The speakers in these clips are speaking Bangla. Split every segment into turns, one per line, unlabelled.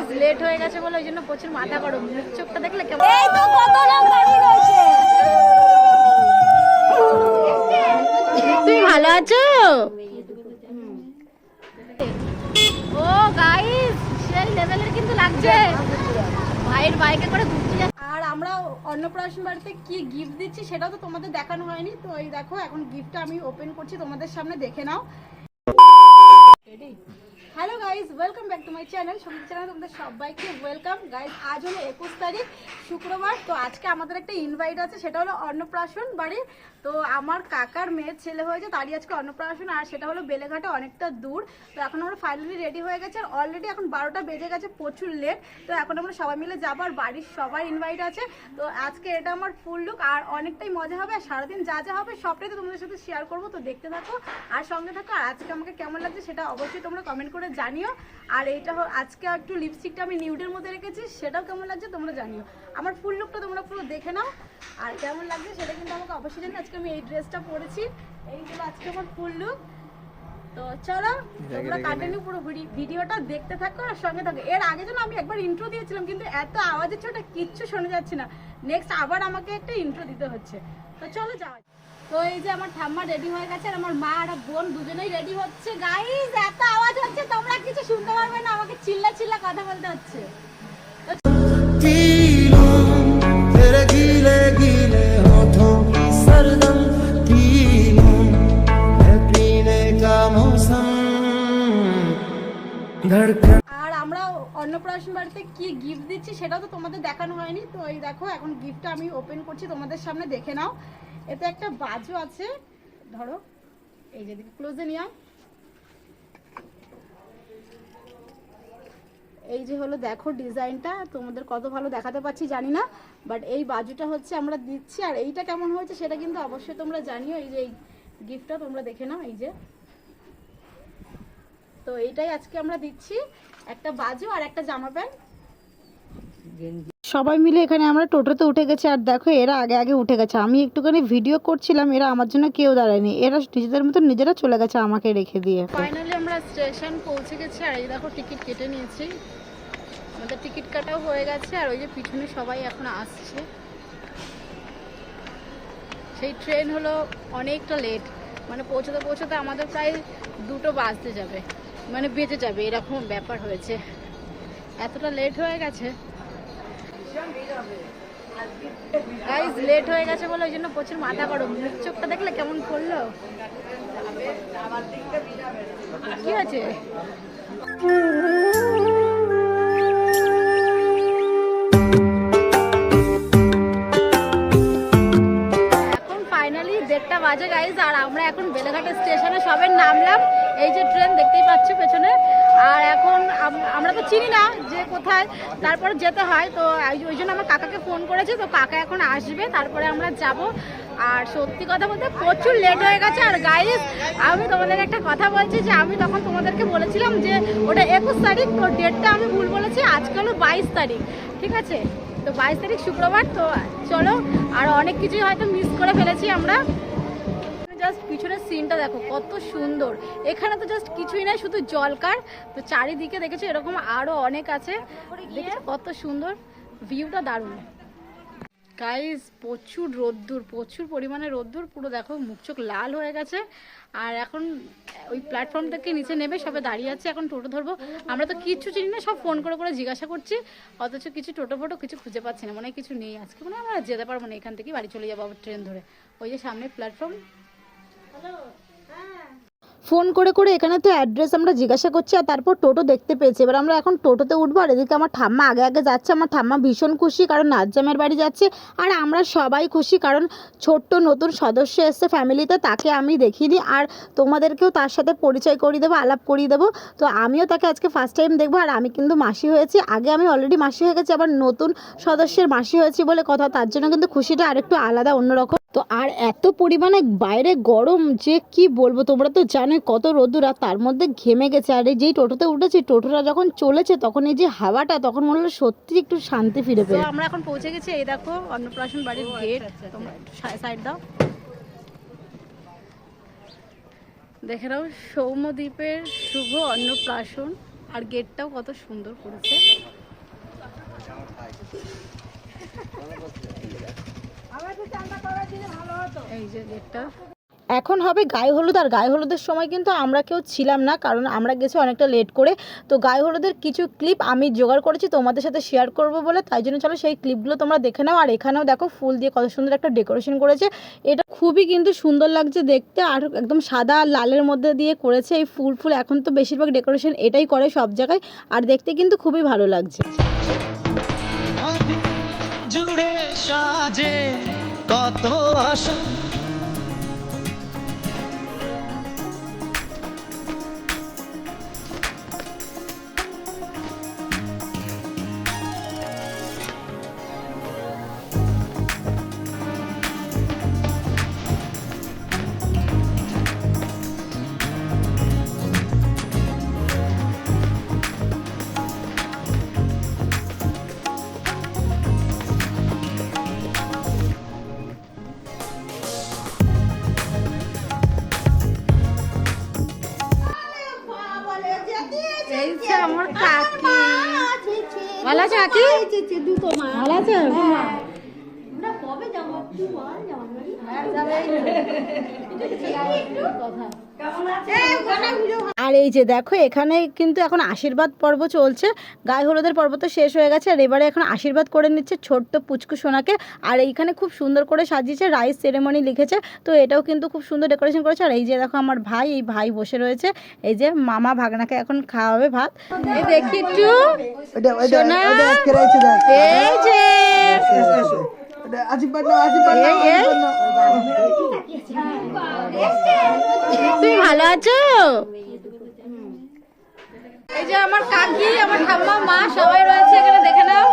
গাইস লেট হয়ে গেছে বলে ওই জন্য প্রচুর মাথা গরম। মুখ চোখটা দেখলে কেমন।
এই তো কত লোক দাঁড়িয়ে রয়েছে।
তুমি ভালো আছো? ও গাইস সেই লেভেলের কিন্তু লাগছে। ভাইয়ের বাইকে করে ঘুরতে যাচ্ছে। আর আমরা অন্নপ্রাশন বাড়িতে কি গিফট দিচ্ছি সেটাও তো তোমাদের দেখানো হয়নি। তো এই দেখো এখন গিফটটা আমি ওপেন করছি, তোমাদের সামনে দেখে নাও। Hello guys, welcome back to my channel. Sangeet channel তোমাদের সবাইকে ওয়েলকাম। গাইজ আজ হলো 21 তারিখ শুক্রবার। তো আজকে আমাদের একটা ইনভাইট আছে, সেটা হলো অন্নপ্রাশন বাড়ি। তো আমার কাকার মেয়ের ছেলে হয়েছে, তারই আজকে অন্নপ্রাশন, আর সেটা হলো বেলেঘাটে, অনেকটা দূর। তো এখন আমরা ফাইনালি রেডি হয়ে গেছে, আর অলরেডি এখন 12টা বেজে গেছে, প্রচুর লেট। তো এখন আমরা সবাই মিলে যাবো, আর বাড়ির সবাই ইনভাইট আছে। তো আজকে এটা আমার ফুল লুক, আর অনেকটাই মজা হবে। আর সারাদিন যা যা হবে সবটাই তো তোমাদের সাথে শেয়ার করবো। তো দেখতে থাকো আর সঙ্গে থাকো। আর আজকে আমাকে কেমন লাগছে সেটা অবশ্যই তোমরা কমেন্ট করে জানিও। আর এইটা আজকে একটু লিপস্টিকটা আমি নিউডের মধ্যে রেখেছি, সেটাও কেমন লাগছে তোমরা জানিও। আমার ফুল লুকটা তোমরা পুরো দেখে নাও, আর কেমন লাগছে সেটা কিন্তু আমাকে অবশ্যই জানিও। আজকে আমি এই ড্রেসটা পরেছি, এই হলো আজকে আমার ফুল লুক। তো চলো তোমরা কন্টিনিউ পুরো ভিডিওটা দেখতে থাকো আর সঙ্গে থাকো। এর আগে যেন আমি একবার ইন্ট্রো দিয়েছিলাম, কিন্তু এত আওয়াজের ছোটা কিচ্ছু শোনা যাচ্ছে না। নেক্সট আবার আমাকে একটা ইন্ট্রো দিতে হচ্ছে। তো চলো যাওয়া। তো এই যে আমার ঠাম্মা রেডি হয়ে গেছে, আর আমার মা আর বোন দুজনেই রেডি হচ্ছে। গাইস এত আওয়াজ হচ্ছে, তোমরা কিছু শুনতে পারবে না, আমাকে চিল্লা চিল্লা কথা বলতে হচ্ছে। আর আমরা অন্নপ্রাশন বাড়িতে কি গিফট দিচ্ছি সেটাও তো তোমাদের দেখানো হয়নি। তো এই দেখো এখন গিফটটা আমি ওপেন করছি, তোমাদের সামনে দেখে নাও। এতে একটা বাজু আছে, ধরো এই যে ক্লোজে নিয়া। এই যে হলো দেখো ডিজাইনটা, তোমাদের কত ভালো দেখাতে পাচ্ছি জানি না, বাট এই বাজুটা হচ্ছে আমরা দিচ্ছি। আর এইটা কেমন হয়েছে সেটা কিন্তু অবশ্যই তোমরা জানিও। এই যে এই গিফটটা তোমরা দেখে নাও, এই যে। তো এইটাই আজকে আমরা দিচ্ছি, একটা বাজু আর একটা জামা প্যান্ট। সবাই মিলে এখানে আমরা টোটোতে উঠে গেছি, আর দেখো এরা আগে আগে উঠে গেছে। আমি একটুখানি ভিডিও করছিলাম, এরা আমার জন্য কেউ দাঁড়ায়নি, এরা নিজেদের মতো নিজেরা চলে গেছে আমাকে রেখে দিয়ে। ফাইনালি আমরা স্টেশন পৌঁছে গেছি, আর এই দেখো টিকিট কেটে নিয়েছি, আমাদের টিকিট কাটাও হয়ে গেছে। আর ওই যে পিছনে সবাই এখন আসছে। সেই ট্রেন হলো অনেকটা লেট, মানে পৌঁছতে পৌঁছতে আমাদের প্রায় 2টো বাজতে যাবে, মানে বেজে যাবে, এরকম ব্যাপার হয়েছে, এতটা লেট হয়ে গেছে। গাইস লেট হয়ে গেছে বলে ওই জন্য প্রচুর মাথা গরম। মুখ চোখটা দেখলে কেমন করলো, কি আছে? এখন ফাইনালি 1:30 বাজে গাইস, আর আমরা এখন বেলেঘাটা স্টেশনে সবাই নামলাম। এই যে ট্রেন দেখতেই পাচ্ছ পেছনে। আর এখন আমরা তো চিনি না যে কোথায়, তারপরে যেতে হয়। তো ওই জন্য আমার কাকাকে ফোন করেছি, তো কাকা এখন আসবে, তারপরে আমরা যাব। আর সত্যি কথা বলতে প্রচুর লেট হয়ে গেছে। আর গাইস আমি তোমাদের একটা কথা বলছি, যে আমি তখন তোমাদেরকে বলেছিলাম যে ওটা 21 তারিখ, তো ডেটটা আমি ভুল বলেছি, আজকে হলো 22 তারিখ, ঠিক আছে? তো 22 তারিখ শুক্রবার। তো চলো, আর অনেক কিছুই হয়তো মিস করে ফেলেছি আমরা। জাস্ট পিছনের সিনটা দেখো কত সুন্দর, এখানে তো জাস্ট কিছুই নাই, শুধু জলকার। তো চারিদিকে দেখেছো এরকম আরো অনেক আছে, দেখেছো কত সুন্দর ভিউটা, দারুণ। গাইস প্রচুর রোদ্দুর, প্রচুর পরিমাণে রোদ্দুর, পুরো দেখো মুখ চোখ লাল হয়ে গেছে। আর এখন ওই প্ল্যাটফর্ম থেকে নিচে নেবে সবে দাঁড়িয়ে আছে, এখন টোটো ধরবো। আমরা তো কিচ্ছু চিনি না, সব ফোন করে করে জিজ্ঞাসা করছি, অথচ কিছু টোটো ফোটো কিছু খুঁজে পাচ্ছি না, মানে কিছু নেই আজকে, মানে আমরা যেতে পারবো না, এখান থেকে বাড়ি চলে যাবো আবার ট্রেন ধরে। ওই যে সামনে প্ল্যাটফর্ম। ফোন করে করে এখানে তো অ্যাড্রেস আমরা জিজ্ঞাসা করছি, আর তারপর টোটো দেখতে পেয়েছি। এবার আমরা এখন টোটোতে উঠবো, আর এদিকে আমার ঠাম্মা আগে আগে যাচ্ছে। আমার ঠাম্মা ভীষণ খুশি, কারণ নাজ্জামের বাড়ি যাচ্ছে। আর আমরা সবাই খুশি, কারণ ছোট্ট নতুন সদস্য এসছে ফ্যামিলিতে, তাকে আমি দেখিনি, আর তোমাদেরকেও তার সাথে পরিচয় করিয়ে দেবো, আলাপ করিয়ে দেবো। তো আমিও তাকে আজকে ফার্স্ট টাইম দেখবো। আর আমি কিন্তু মাসি হয়েছি, আগে আমি অলরেডি মাসি হয়ে গেছি, আবার নতুন সদস্যের মাসি হয়েছি বলে কথা, তার জন্য কিন্তু খুশিটা আরেকটু আলাদা, অন্যরকম। তো আর এত পরিমাণে বাইরে গরম যে কি বলবো, তোমরা তো জানোই কত রোদ্দুর, আর তার মধ্যে ঘেমে গেছে। আর এই যেই টোটোতে উঠেছি, টোটোটা যখন চলেছে তখন এই যে হাওয়াটা, তখন মনে হলো সত্যি একটু শান্তি ফিরে পেয়ে। আমরা এখন পৌঁছে গেছি, এই দেখো অন্নপ্রাশন বাড়ির গেট, তোমরা একটু সাইড দাও, দেখে নাও সৌম্যদ্বীপের শুভ অন্নপ্রাশন। আর গেটটাও কত সুন্দর করেছে। এই যে গেটটা এখন হবে গায়ে হলুদ। আর গায়ে হলুদের সময় কিন্তু আমরা কেউ ছিলাম না, কারণ আমরা গেছি অনেকটা লেট করে। তো গায়ে হলুদের কিছু ক্লিপ আমি জোগাড় করেছি তোমাদের সাথে শেয়ার করব বলে, তাই জন্য চলো সেই ক্লিপগুলো তোমরা দেখে নাও। আর এখানেও দেখো ফুল দিয়ে কত সুন্দর একটা ডেকোরেশন করেছে, এটা খুবই কিন্তু সুন্দর লাগছে দেখতে। আর একদম সাদা আর লালের মধ্যে দিয়ে করেছে এই ফুল। এখন তো বেশিরভাগ ডেকোরেশন এটাই করে সব জায়গায়, আর দেখতে কিন্তু খুবই ভালো লাগছে।
জুড়ে সাজে কত আশা
এই যে আমার কাকি, ভালো আছে কাকি? ভালো আছে? আর এই যে দেখো এখানে কিন্তু এখন আশীর্বাদ পর্ব চলছে। গায়ে হলুদের পর্ব তো শেষ হয়ে গেছে, আর এবারে এখন আশীর্বাদ করে নিচ্ছে ছোট্ট পুচকু সোনাকে। আর এইখানে খুব সুন্দর করে সাজিয়েছে, রাইস সেরেমনি লিখেছে, তো এটাও কিন্তু খুব সুন্দর ডেকোরেশন করেছে। আর এই যে দেখো আমার ভাই, এই ভাই বসে রয়েছে, এই যে মামা ভাগনাকে এখন খাওয়াবে ভাত। এই দেখি একটু সোনা, এই যে তুমি ভালো আছো? এই যে আমার কাকি, আমার ঠাম্মা, মা সবাই রয়েছে এখানে, দেখে নাও।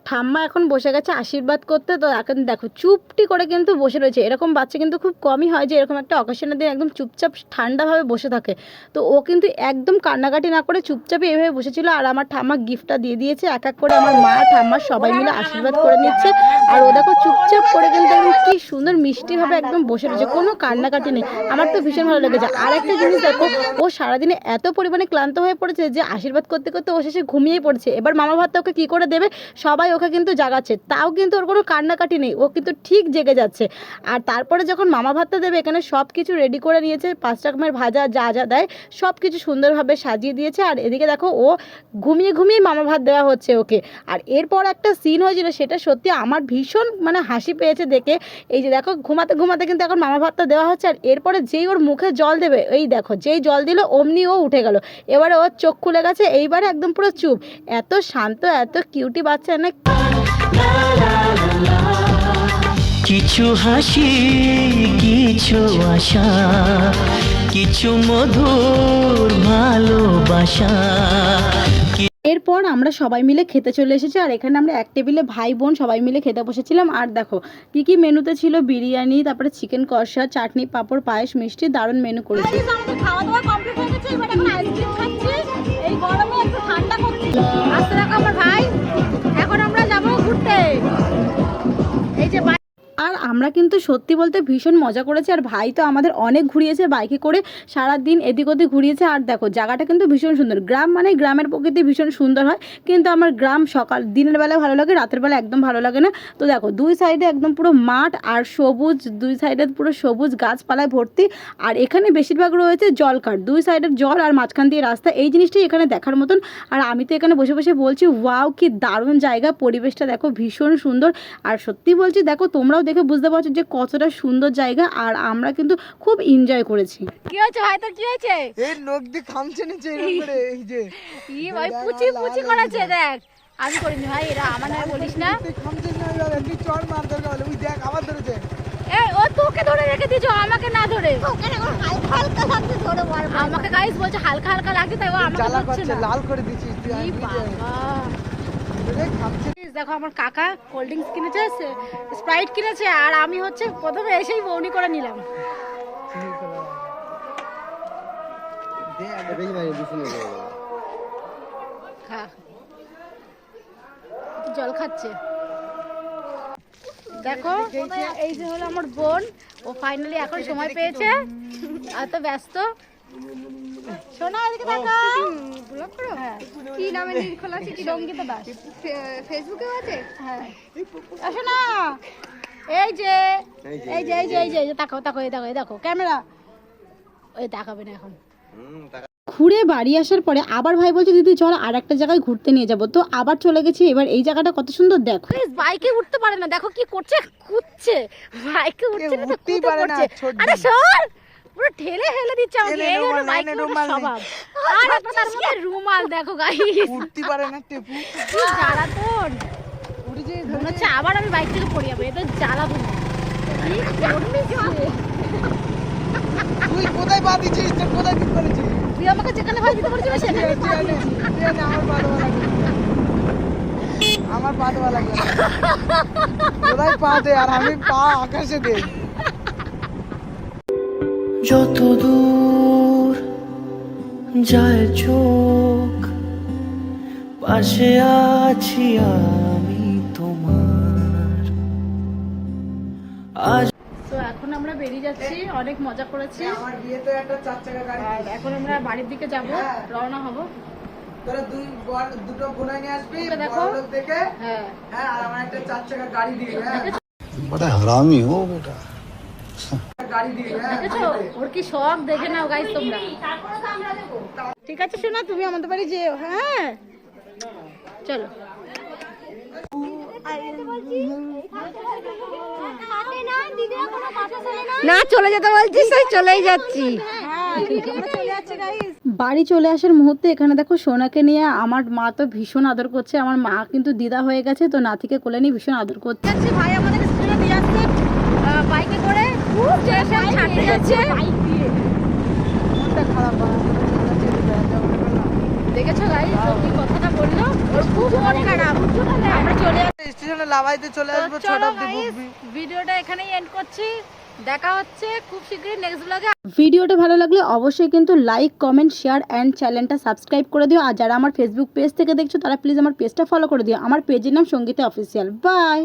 ঠাম্মা এখন বসে গেছে আশীর্বাদ করতে। তো এখন দেখো চুপটি করে কিন্তু বসে রয়েছে। এরকম বাচ্চা কিন্তু খুব কমই হয় যে এরকম একটা অকেশনের দিন একদম চুপচাপ ঠান্ডাভাবে বসে থাকে। তো ও কিন্তু একদম কান্নাকাটি না করে চুপচাপে এভাবে বসেছিল। আর আমার ঠাম্মা গিফটটা দিয়ে দিয়েছে, এক এক করে আমার মা ঠাম্মা সবাই মিলে আশীর্বাদ করে নিচ্ছে। আর ও দেখো চুপচাপ করে কিন্তু একদম কি সুন্দর মিষ্টিভাবে একদম বসে রয়েছে, কোনো কান্নাকাটি নেই। আমার তো ভীষণ ভালো লেগেছে। আর একটা জিনিস দেখো, ও সারাদিনে এত পরিমাণে ক্লান্ত হয়ে পড়েছে যে আশীর্বাদ করতে করতে ও শেষে ঘুমিয়েই পড়ছে। এবার মামা ভাতটা ওকে কী করে দেবে, সবাই ওকে কিন্তু জাগাচ্ছে, তাও কিন্তু ওর কোনো কান্নাকাটি নেই, ও কিন্তু ঠিক জেগে যাচ্ছে। আর তারপরে যখন মামা ভাতটা দেবে, এখানে সব কিছু রেডি করে নিয়েছে, 5 রকমের ভাজা যা যা দেয় সব কিছু সুন্দরভাবে সাজিয়ে দিয়েছে। আর এদিকে দেখো ও ঘুমিয়ে ঘুমিয়ে মামা ভাত দেওয়া হচ্ছে ওকে। আর এরপর একটা সিন হয়েছিল, সেটা সত্যি আমার ভীষণ মানে হাসি পেয়েছে দেখে। এই যে দেখো ঘুমাতে ঘুমাতে কিন্তু এখন মামা ভাতটা দেওয়া হচ্ছে। আর এরপরে যেই ওর মুখে জল দেবে, এই দেখো যেই জল দিল অমনি ও উঠে গেল। এবারে ওর চোখ খুলে গেছে, এইবারে একদম পুরো চুপ। এত শান্ত এত কিউটি বাচ্চা না।
কিছু হাসি, কিছু আশা, কিছু মধুর ভালোবাসা।
এরপর আমরা সবাই মিলে খেতে চলে এসেছি। আর এখানে আমরা এক টেবিলে ভাই বোন সবাই মিলে খেতে বসেছিলাম। আর দেখো কি কি মেনুতে ছিল, বিরিয়ানি, তারপরে চিকেন কষা, চাটনি, পাঁপড়, পায়েস, মিষ্টি, দারুণ মেনু করেছি। খাওয়া দাওয়া কমপ্লিট হয়ে গেছে, এবার এখন আইসক্রিম খাচ্ছি। এই গরমে একটু ঠান্ডা করছি। আসতে দেখো আমার ভাই, এখন আমরা যাব ঘুরতে। এই যে আর আমরা কিন্তু সত্যি বলতে ভীষণ মজা করেছি। আর ভাই তো আমাদের অনেক ঘুরিয়েছে বাইকে করে, সারাদিন এদিক ওদিক ঘুরিয়েছে। আর দেখো জায়গাটা কিন্তু ভীষণ সুন্দর। গ্রাম মানে গ্রামের প্রকৃতি ভীষণ সুন্দর হয়, কিন্তু আমার গ্রাম দিনের বেলা ভালো লাগে, রাতের বেলা একদম ভালো লাগে না। তো দেখো দুই সাইডে একদম পুরো মাঠ আর সবুজ, দুই সাইডে পুরো সবুজ গাছপালায় ভর্তি। আর এখানে বেশিরভাগ রয়েছে জলকার, দুই সাইডের জল আর মাঝখান দিয়ে রাস্তা, এই জিনিসটাই এখানে দেখার মতন। আর আমি তো এখানে বসে বসে বলছি ওয়াও কি দারুণ জায়গা, পরিবেশটা দেখো ভীষণ সুন্দর। আর সত্যি বলছি দেখো তোমরাও দেখে বুঝতে পারছো যে কতটা সুন্দর জায়গা। আর আমরা কিন্তু খুব এনজয় করেছি। কি হয়েছে ভাই, তোর কি হয়েছে?
এই নখ দিয়ে খামছে নিচে এরকম করে, এই যে
ই ভাই পুচি পুচি করেছে দেখ, আমি করিনি ভাই, এরা আমার নামে বলিস না।
তুই খামছিস না, তুই চল মার দরকার হলে, ওই দেখ আবার ধরেছে।
এই ও তোকে ধরে রেখে দিয়েছো, আমাকে না ধরে। ওকে হালকা হালকা লাগছে ধরে মার, আমাকে গাইস বলছে হালকা হালকা লাগছে, তাই ও আমাকে
জ্বালা
ধরছে
করছে,
না।
লাল করে দিছিস তুই।
ই বাবা
দেখ খামছে।
দেখো আমার কাকা কোল্ড ড্রিঙ্কস কিনেছে, স্প্রাইট কিনেছে, আর আমি হচ্ছে প্রথমে এসেই বউনি করে নিলাম। খা, জল খাচ্ছে। দেখো এই যে হলো আমার বোন, ও ফাইনালি এখন সময় পেয়েছে, এত ব্যস্ত। সোনা এদিকে তাকাও।
ব্লগ করো
হ্যাঁ
কি নামে নীল খোলা আছে কি
সঙ্গীতা দাস।
ফেসবুকেও আছে
হ্যাঁ আসো না। এই যে এই যে এই যে এই যে এই যে তাকাও তাকাও এই দেখো এই দেখো ক্যামেরা ওই তাকাবে না এখন। ঘুরে বাড়ি আসার পরে আবার ভাই বলছে দিদি চল আর একটা জায়গায় ঘুরতে নিয়ে যাব, তো আবার চলে গেছি। এবার এই জায়গাটা কত সুন্দর দেখো। বাইকে উঠতে পারে না, দেখো কি করছে, কুদছে বাইকে উঠছে না তো
উঠতেই
কুদে
পারে না,
পড়ছে।
ছোট
আরে সর, পুরো ঠেলে ফেলে দিচ্ছে আমাকে।
এনে
এই হলো
রুমাল,
বাইকের
এনে
মধ্যে
রুমাল নেই।
স্বভাব। আর একটা তার মধ্যে রুমাল দেখো গাইস,
উঠতে পারে না টেপু।
কি জ্বালাতন।
উঠেছে
মনে হচ্ছে আবার আমি বাইক থেকে পড়ে যাবো, এটা জ্বালাতন।
তুই কোথায় পা দিছিস? তোর কোথায় ঠিক করেছিস?
তুই আমাকে যেখানে ভাই দিতে বলেছিস সেখানে
আমার পা দেওয়া লাগবে না। কোথায় পা দে আর আমি পা আকাশে দে।
যত দূর যায় চোখ পাশে আছি আমি তোমার। আজ
তো এখন আমরা বেরিয়ে যাচ্ছি, অনেক মজা করেছি।
আমার বিয়েতে একটা 4 চাকা গাড়ি
আর এখন আমরা বাড়ির দিকে যাব, রওনা হব।
তোরা দুটো বোনাই নিয়ে আসবি,
ওকে দেখো।
বড় লোক দেখে।
হ্যাঁ
হ্যাঁ, আর আমার একটা 4 চাকা গাড়ি দিবি। হ্যাঁ,
बड़ा हरामी हो बेटा।
গাড়ি দিবি। হ্যাঁ,
দেখেছো ওর কি শখ, দেখে নাও গাইস তোমরা। ঠিক আছে শোনা, তুমি আমাদের বাড়ি যেও। হ্যাঁ চলো।
না চলে যেতে বলছিস তাই চলেই যাচ্ছি
বাড়ি চলে আসার মুহূর্তে এখানে দেখো সোনাকে নিয়ে আমার মা তো ভীষণ আদর করছে। আমার মা কিন্তু দিদা হয়ে গেছে, তো নাতিকে কোলে নিয়ে ভীষণ আদর করছে। ভাই আমাদের স্কুলে দিয়ে আসছে বাইকে করে, খুব জোরে ছাড়তে যাচ্ছে বাইক দিয়ে।
মনটা খারাপ হয়।
দেখেছো গাইস ও কি কথাটা বললো, ওর খুব মন খারাপ। আমরা চলে
স্টেশনে লাভাইতে চলে আসবো।
চলো
ছোট অব্দি
গাইস,
বুকবি।
ভিডিওটা এখানেই এন্ড করছি। দেখা হচ্ছে খুব শীঘ্রই নেক্সট ব্লগে। ভিডিওটা ভালো লাগলে অবশ্যই কিন্তু লাইক কমেন্ট শেয়ার অ্যান্ড চ্যানেলটা সাবস্ক্রাইব করে দিও। আর যারা আমার ফেসবুক পেজ থেকে দেখছো তারা প্লিজ আমার পেজটা ফলো করে দিও। আমার পেজের নাম সঙ্গীতা অফিসিয়াল। বাই।